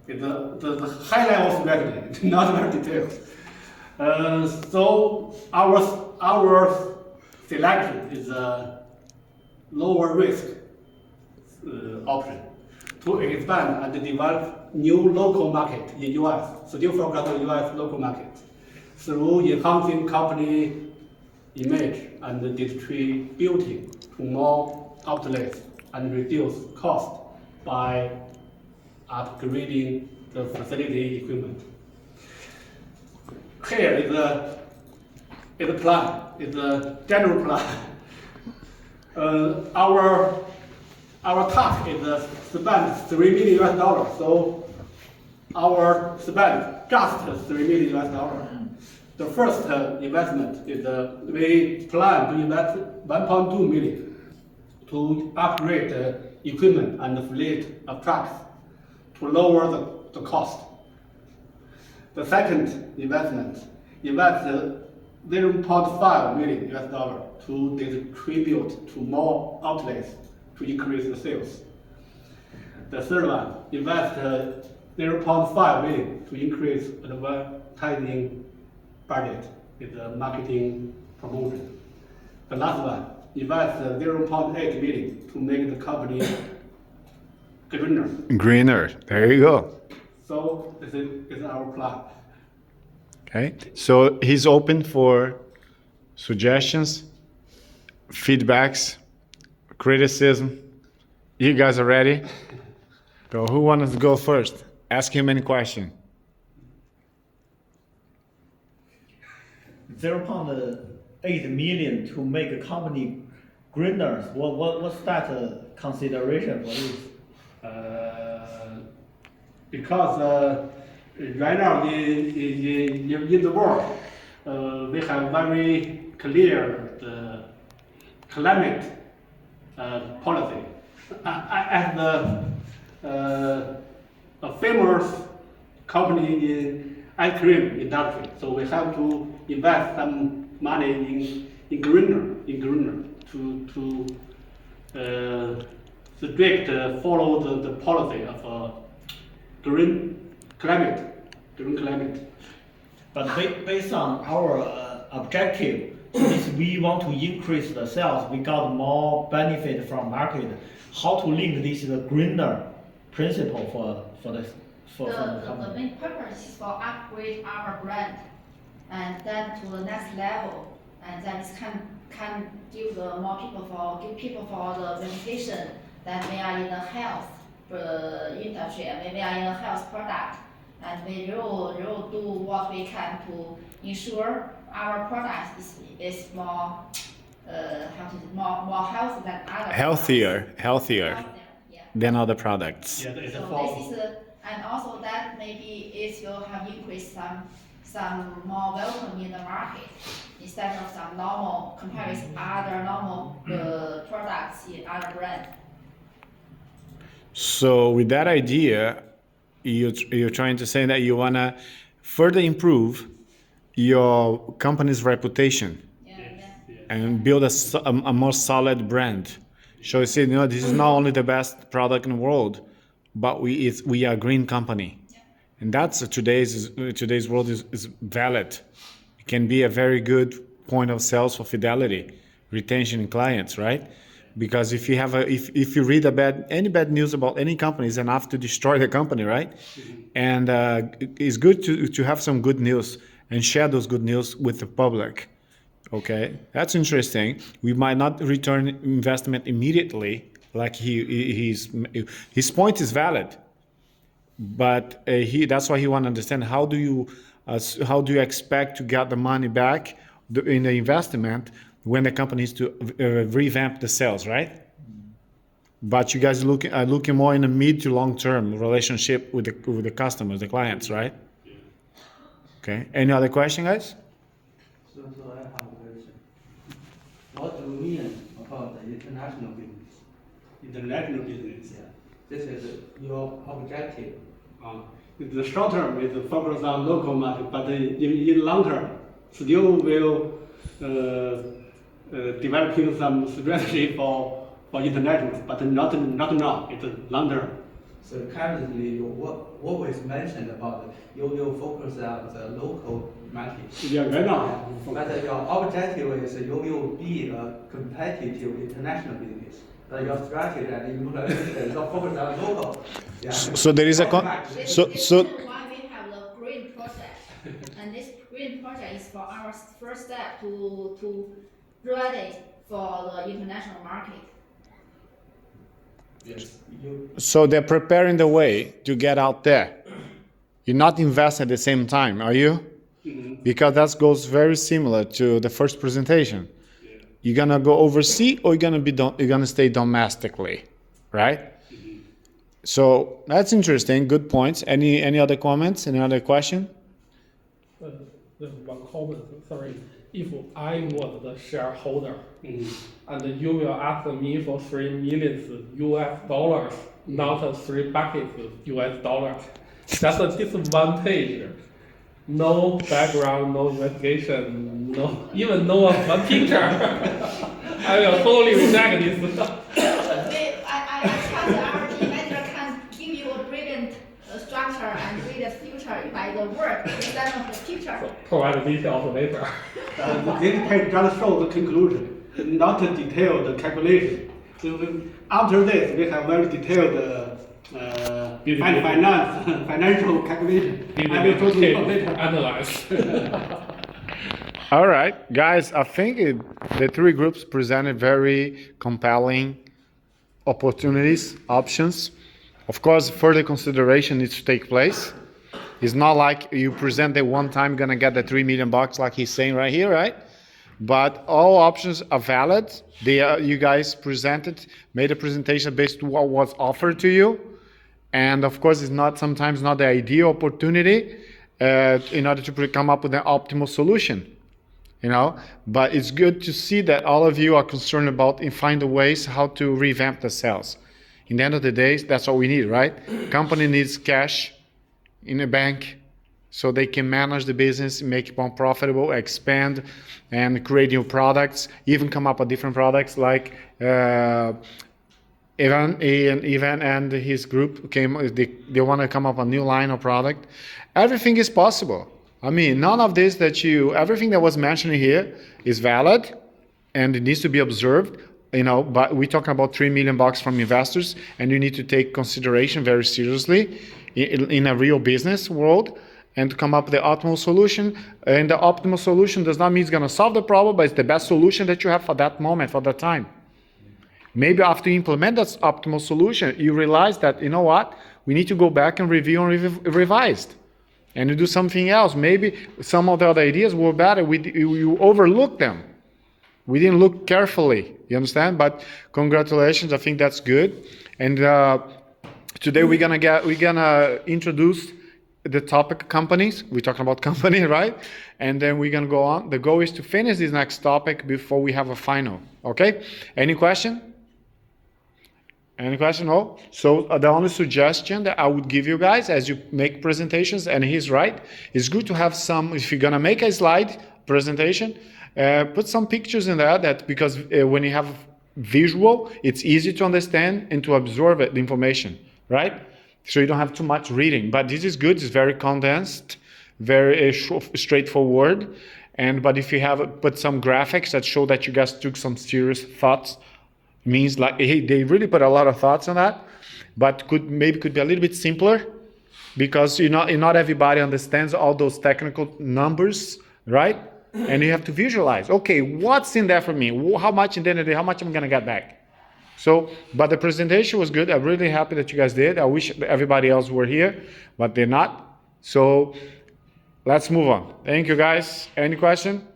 It's the high level strategy, not very detailed. So our selection is a lower risk option to expand and develop new local market in US. Still focus on US local market through enhancing company image and distributing to more outlets and reduce cost by upgrading the facility equipment. Here is a plan, it's a general plan. Our task is spend $3 million US. So our spend just $3 million US. The first investment is we plan to invest 1.2 million to upgrade the equipment and the fleet of trucks to lower the cost. The second invest 0.5 million US to distribute to more outlets to increase the sales. The third one, invest 0.5 million to increase advertising budget with the marketing promotion. The last one, invest 0.8 million to make the company greener. Greener, there you go. So this is our plan. Okay, so he's open for suggestions, feedbacks, criticism. You guys are ready? So who wants to go first? Ask him any question. 0.8 million to make a company greener. What's that consideration for this? Because right now in the world, we have very clear climate policy. As a famous company in ice cream industry, so we have to invest some money in greener to strict follow the policy of green climate. But based on our objective, if we want to increase the sales, we got more benefit from market. How to link this greener principle for the company? The main purpose is for upgrade our brand and then to the next level, and then it can give people for the reputation that we are in the health industry and we are in a health product, and we will do what we can to ensure our product is more more healthy than other Healthier yeah. than other products. Yeah, it's So this is and also that maybe it will have increased some more welcome in the market instead of some normal comparison other normal products in other brand. So with that idea, you're trying to say that you want to further improve your company's reputation and build a more solid brand. So you say, this is not only the best product in the world, but we are a green company. And that's today's world is valid. It can be a very good point of sales for fidelity, retention in clients, right? Because if you have if you read any bad news about any company, it's enough to destroy the company, right? And it's good to have some good news and share those good news with the public. Okay, that's interesting. We might not return investment immediately, like his point is valid, but that's why he want to understand how do you expect to get the money back in the investment when the company needs to revamp the sales, right? But you guys are looking more in a mid to long term relationship with the customers, the clients, right? Okay. Any other question, guys? So I have a question. What do you mean about the international business? International business. Yeah. This is your objective. In the short term, it's focus on local market, but in long term, still will developing some strategy for international, but not now. It's long term. So currently, what was mentioned about you focus on the local market. Yeah, right now. But your objective is you will be a competitive international business. But your strategy and implementation is focus on local. Yeah. So there is a This is why we have the green project, and this green project is for our first step to ready for the international market. Yes. So they're preparing the way to get out there. You're not investing at the same time, are you? Mm-hmm. Because that goes very similar to the first presentation. Yeah. You're gonna go overseas or you're gonna stay domestically, right? Mm-hmm. So that's interesting. Good points. Any other comments? Any other question? There's one comment, sorry. If I was the shareholder Mm-hmm. and you will ask me for $3 million US, not 3 buckets US dollars, that's a disadvantage. No background, no investigation, even no one picture. I will totally reject this. I trust our manager can give you a brilliant structure and brilliant future by the work instead of the picture. Provide details later. This page just shows the conclusion, not the detailed calculation. So after this, we have very detailed financial calculation. I will show you later. Analyze. All right, guys, I think the three groups presented very compelling opportunities, options. Of course, further consideration needs to take place. It's not like you present it one time, gonna get the $3 million like he's saying right here, right? But all options are valid. You guys made a presentation based on what was offered to you. And of course, it's sometimes not the ideal opportunity in order to come up with an optimal solution. But it's good to see that all of you are concerned about and find ways how to revamp the sales. In the end of the day, that's what we need, right? Company needs cash in a bank so they can manage the business, make it more profitable, expand, and create new products, even come up with different products like Ivan and his group they want to come up with a new line of product. Everything is possible. I mean, none of this everything that was mentioned here is valid and it needs to be observed, but we're talking about $3 million from investors and you need to take consideration very seriously in a real business world and to come up with the optimal solution. And the optimal solution does not mean it's going to solve the problem, but it's the best solution that you have for that moment, for that time. Maybe after you implement that optimal solution, you realize that, we need to go back and review and revise and do something else. Maybe some of the other ideas were better. You overlooked them. We didn't look carefully, you understand? But congratulations, I think that's good. And today we're gonna introduce the topic companies. We're talking about company, right? And then we're gonna go on. The goal is to finish this next topic before we have a final. Okay? Any question? Any question? No? So the only suggestion that I would give you guys as you make presentations, and he's right, it's good to have some, if you're gonna make a slide presentation, put some pictures in there because when you have visual, it's easy to understand and to absorb the information, right? So you don't have too much reading. But this is good, it's very condensed, very straightforward. But if you put some graphics that show that you guys took some serious thoughts, means like they really put a lot of thoughts on that, but could be a little bit simpler because not everybody understands all those technical numbers, right? And you have to visualize, okay, what's in there for me? How much in the end of the day, how much I'm gonna get back? So, but the presentation was good. I'm really happy that you guys did. I wish everybody else were here, but they're not. So let's move on. Thank you guys. Any question?